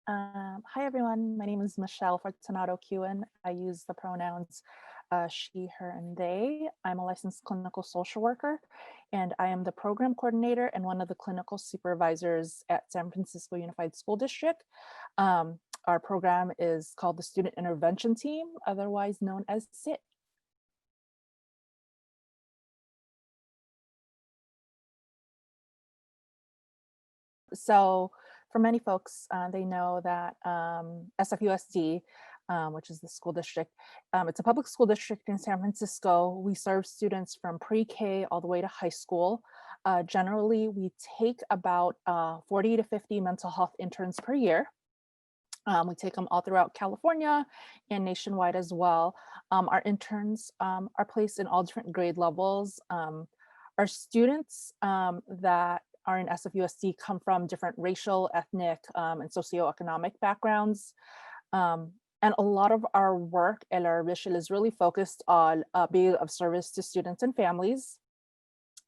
Hi, everyone. My name is Michelle Fortunato Kewen. I use the pronouns she, her, and they. I'm a licensed clinical social worker, and I am the program coordinator and one of the clinical supervisors at San Francisco Unified School District. Our program is called the Student Intervention Team, otherwise known as SIT. So for many folks, they know that SFUSD, which is the school district, it's a public school district in San Francisco. We serve students from pre-K all the way to high school. Generally, we take about 40 to 50 mental health interns per year. We take them all throughout California and nationwide as well. Our interns are placed in all different grade levels. Our students that are in SFUSD come from different racial, ethnic, and socioeconomic backgrounds. And a lot of our work and our mission is really focused on being of service to students and families.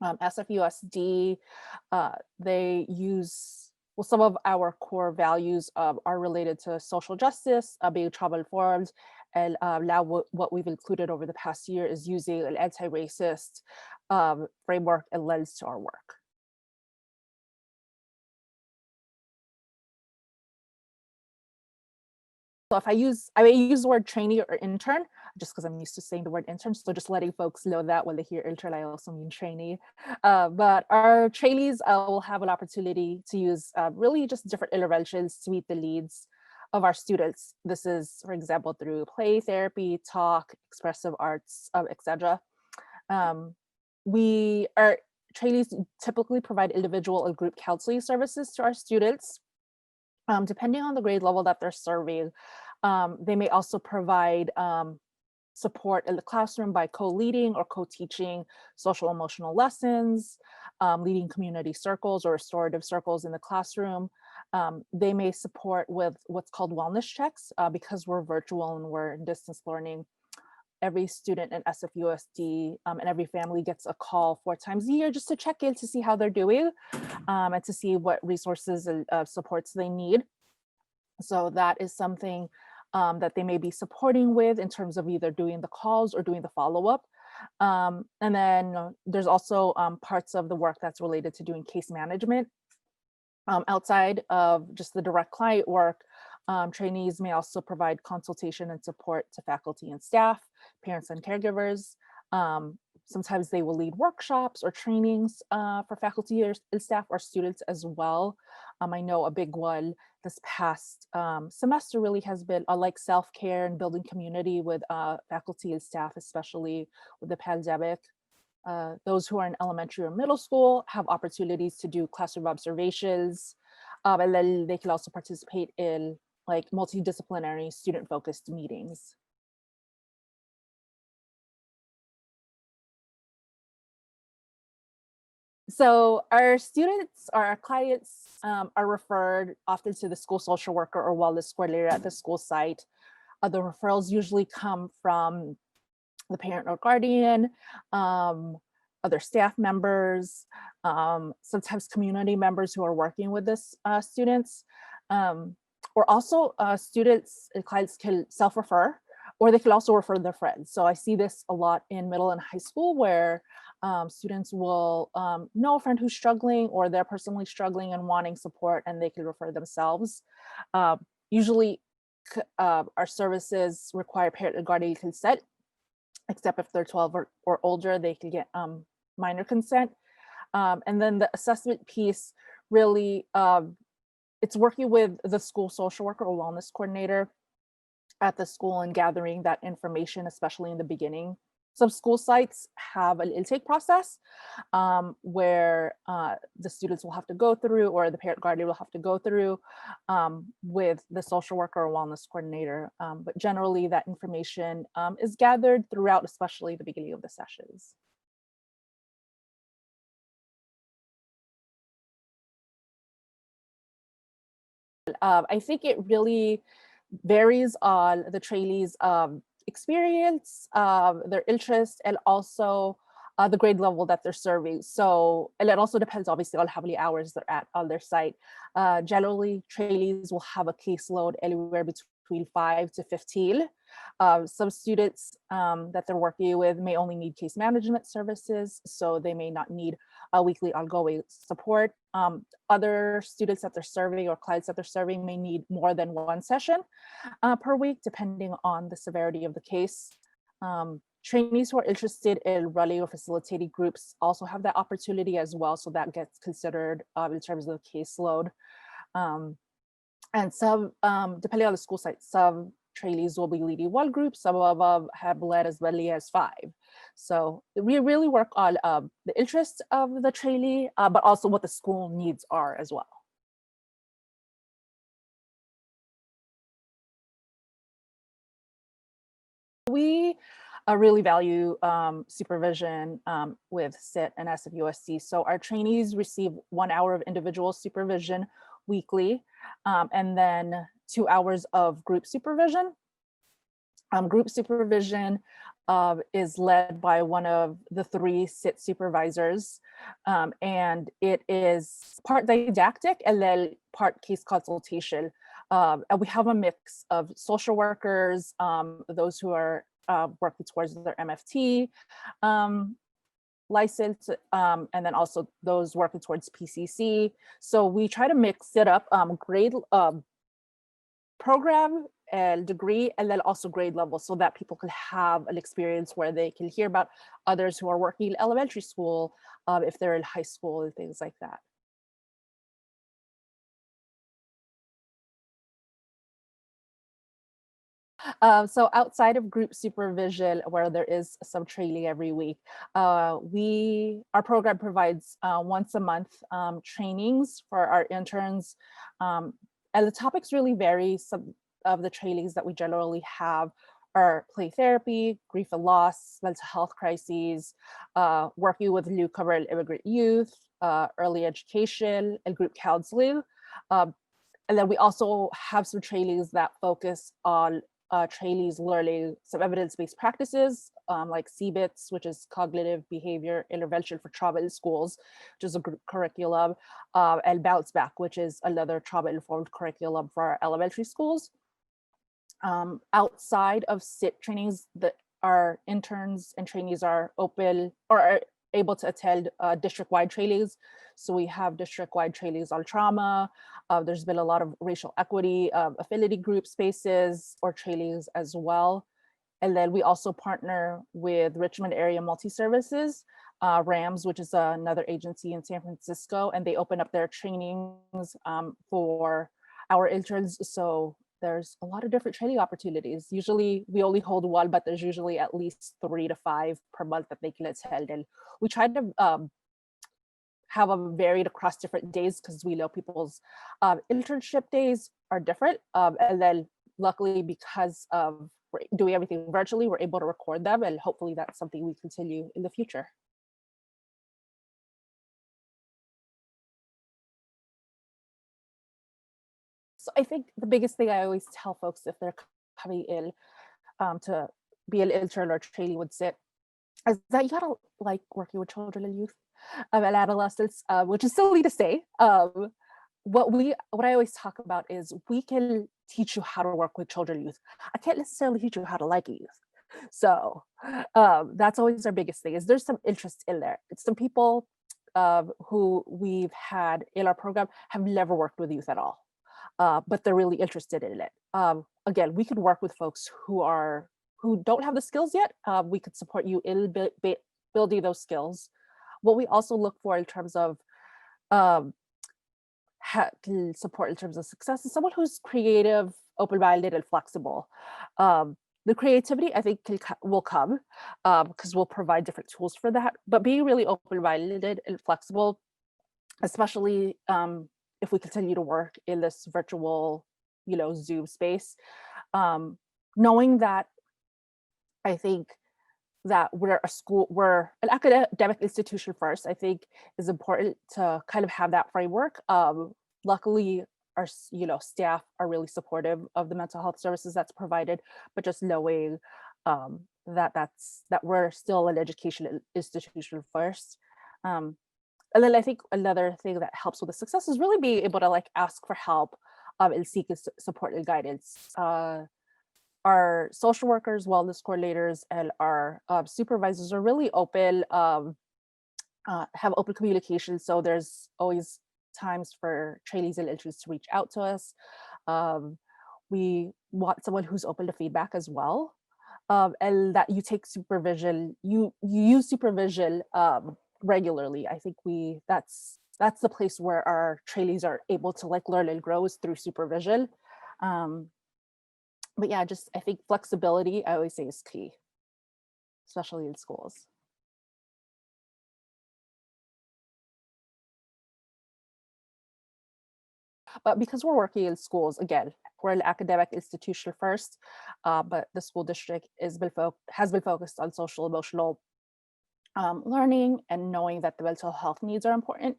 SFUSD, they use, well, some of our core values are related to social justice, being travel informed, and now what we've included over the past year is using an anti-racist framework and lens to our work. So if I use the word trainee or intern, just because I'm used to saying the word intern. So just letting folks know that when they hear intern, I also mean trainee. But our trainees will have an opportunity to use really just different interventions to meet the needs of our students. This is, for example, through play therapy, talk, expressive arts, etc. Our trainees typically provide individual and group counseling services to our students. Depending on the grade level that they're serving, they may also provide support in the classroom by co-leading or co-teaching social emotional lessons, leading community circles or restorative circles in the classroom. They may support with what's called wellness checks because we're virtual and we're in distance learning. Every student in SFUSD and every family gets a call 4 times a year just to check in to see how they're doing and to see what resources and supports they need. So that is something that they may be supporting with in terms of either doing the calls or doing the follow-up. And then there's also parts of the work that's related to doing case management. Outside of just the direct client work, trainees may also provide consultation and support to faculty and staff, parents and caregivers. Sometimes they will lead workshops or trainings for faculty and staff or students as well. I know a big one this past semester really has been like self-care and building community with faculty and staff, especially with the pandemic. Those who are in elementary or middle school have opportunities to do classroom observations, and then they can also participate in like multidisciplinary student-focused meetings. So our students or our clients are referred often to the school social worker or wellness coordinator at the school site. The referrals usually come from the parent or guardian, other staff members, sometimes community members who are working with this students. Or also students and clients can self-refer, or they can also refer their friends. So I see this a lot in middle and high school where students will know a friend who's struggling or they're personally struggling and wanting support and they can refer themselves. Usually our services require parent and guardian consent, except if they're 12 or older, they can get minor consent. And then the assessment piece really, it's working with the school social worker or wellness coordinator at the school and gathering that information, especially in the beginning. Some school sites have an intake process where the students will have to go through, or the parent guardian will have to go through with the social worker or wellness coordinator. But generally that information is gathered throughout, especially the beginning of the sessions. I think it really varies on the trainees' experience, their interest, and also the grade level that they're serving. So, and it also depends obviously on how many hours they're at on their site. Generally, trainees will have a caseload anywhere between 5 to 15. Some students that they're working with may only need case management services, so they may not need a weekly ongoing support. Other students that they're serving or clients that they're serving may need more than one session per week, depending on the severity of the case. Trainees who are interested in running or facilitating groups also have that opportunity as well, so that gets considered in terms of the caseload. And some, depending on the school site, some trainees will be leading one group, some of them have led as many as 5. So we really work on the interests of the trainee, but also what the school needs are as well. We really value supervision with SIT and SFUSC. So our trainees receive 1 hour of individual supervision weekly, and then 2 hours of group supervision. Group supervision is led by one of the 3 SIT supervisors, and it is part didactic and then part case consultation. And we have a mix of social workers, those who are working towards their MFT license, and then also those working towards PCC. So we try to mix it up, grade program and degree, and then also grade level, so that people can have an experience where they can hear about others who are working in elementary school, if they're in high school and things like that. So outside of group supervision, where there is some training every week, our program provides once a month trainings for our interns, and the topics really vary. Some of the trainings that we generally have are play therapy, grief and loss, mental health crises, working with newcomer and immigrant youth, early education, and group counseling. Um, and then we also have some trainings that focus on trainees learning some evidence-based practices, like CBITS, which is cognitive behavior intervention for trauma in schools, which is a curriculum, and Bounce Back, which is another trauma-informed curriculum for our elementary schools. Outside of SIT trainings, that our interns and trainees are open or are able to attend district-wide trainings. So we have district-wide trainings on trauma. There's been a lot of racial equity, affinity group spaces or trainings as well. And then we also partner with Richmond Area Multi-Services, RAMS, which is another agency in San Francisco, and they open up their trainings for our interns. So there's a lot of different training opportunities. Usually we only hold one, but there's usually at least 3 to 5 per month that they can attend. And we try to have them varied across different days, because we know people's internship days are different. And then luckily, because of doing everything virtually, we're able to record them, and hopefully that's something we continue in the future. So I think the biggest thing I always tell folks if they're coming in to be an intern or trainee with SIT is that you gotta like working with children and youth and adolescents, which is silly to say. What I always talk about is we can teach you how to work with children and youth. I can't necessarily teach you how to like a youth. So that's always our biggest thing, is there's some interest in there. It's some people who we've had in our program have never worked with youth at all, but they're really interested in it. Again, we could work with folks who don't have the skills yet. We could support you in building those skills. What we also look for in terms of um, can support in terms of success is someone who's creative, open-minded, and flexible. The creativity, I think, will come because we'll provide different tools for that. But being really open-minded and flexible, especially if we continue to work in this virtual, Zoom space, knowing that I think that we're an academic institution first, I think is important to kind of have that framework. Luckily, our staff are really supportive of the mental health services that's provided, but just knowing that we're still an education institution first. Um, and then I think another thing that helps with the success is really being able to like ask for help and seek support and guidance. Our social workers, wellness coordinators, and our supervisors are really open, have open communication. So there's always times for trainees and interns to reach out to us. Um, we want someone who's open to feedback as well, and that you take supervision, you use supervision regularly. I think that's the place where our trainees are able to like learn and grow is through supervision. Um, but yeah, just I think flexibility, I always say, is key, especially in schools. But because we're working in schools, again, we're an academic institution first, but the school district has been focused on social emotional learning and knowing that the mental health needs are important.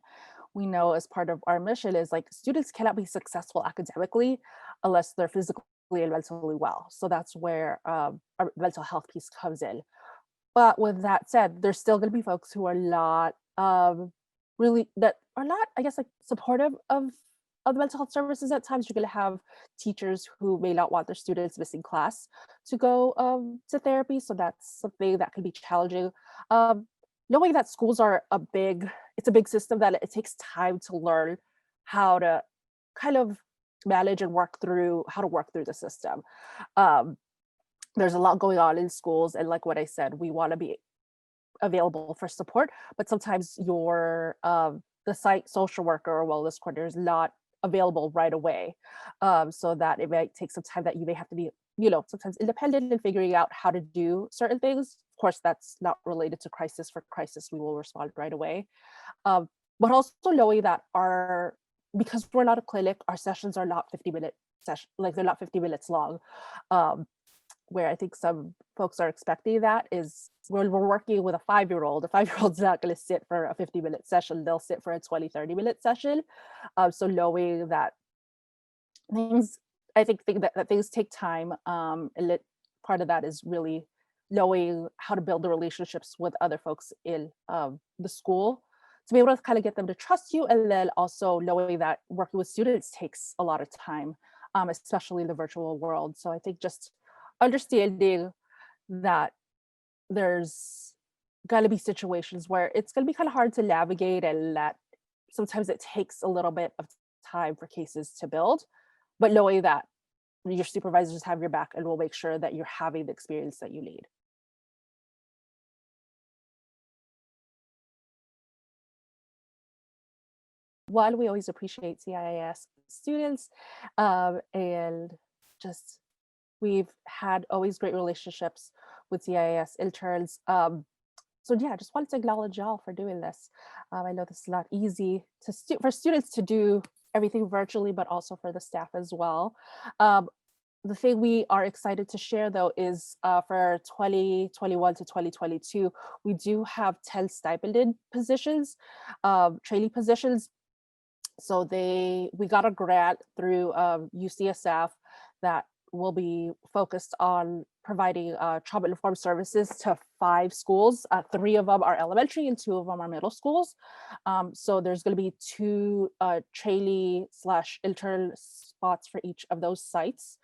We know as part of our mission is like students cannot be successful academically unless they're physically and mentally well. So that's where our mental health piece comes in. But with that said, there's still going to be folks who are not really that are not, I guess, like supportive of the mental health services. At times, you're going to have teachers who may not want their students missing class to go to therapy. So that's something that can be challenging. Um, Knowing that schools are it's a big system that it takes time to learn how to kind of manage and work through how to work through the system. Um, there's a lot going on in schools, and like what I said, we want to be available for support, but sometimes your the site social worker or wellness coordinator is not available right away, so that it might take some time that you may have to be, sometimes independent in figuring out how to do certain things. Of course, that's not related to crisis. For crisis, we will respond right away, um, but also knowing that our because we're not a clinic, our sessions are not 50-minute session, like they're not 50 minutes long. um, where I think some folks are expecting that is when we're working with a 5-year-old, a 5-year-old's not going to sit for a 50-minute session. They'll sit for a 20, 30-minute session. So knowing that things, that things take time. Part of that is really knowing how to build the relationships with other folks in the school to be able to kind of get them to trust you. And then also knowing that working with students takes a lot of time, especially in the virtual world. So I think just understanding that there's going to be situations where it's going to be kind of hard to navigate and that sometimes it takes a little bit of time for cases to build, but knowing that your supervisors have your back and will make sure that you're having the experience that you need. One, we always appreciate CIIS students, and just we've had always great relationships with CIIS interns. So yeah, just wanted to acknowledge y'all for doing this. I know this is not easy for students to do everything virtually, but also for the staff as well. Um, the thing we are excited to share though is for 2021 to 2022, we do have 10 stipended positions, trainee positions. So we got a grant through UCSF that will be focused on providing trauma-informed services to 5 schools. 3 of them are elementary and 2 of them are middle schools. So there's going to be 2 trainee/intern spots for each of those sites.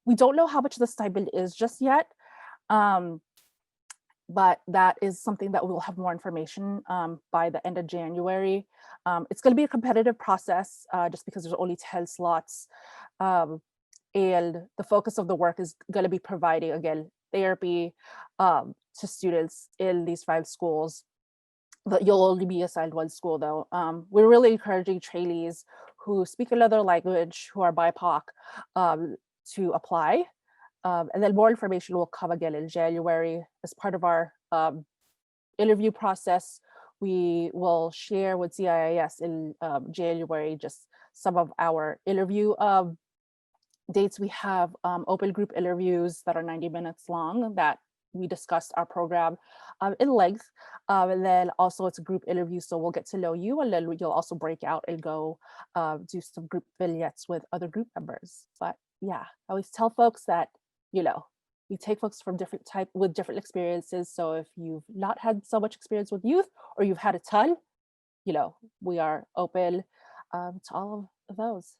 We don't know how much the stipend is just yet, um, but that is something that we'll have more information by the end of January. It's going to be a competitive process just because there's only 10 slots. Um, and the focus of the work is going to be providing, again, therapy to students in these 5 schools. But you'll only be assigned 1 school though. We're really encouraging trainees who speak another language, who are BIPOC, to apply. And then more information will come again in January as part of our interview process. We will share with CIIS in January just some of our interview dates. We have open group interviews that are 90 minutes long that we discussed our program in length. And then also it's a group interview, so we'll get to know you, and then you'll also break out and go do some group vignettes with other group members. But yeah, I always tell folks that, you know, We take folks from different type with different experiences. So if you've not had so much experience with youth or you've had a ton, you know, we are open to all of those.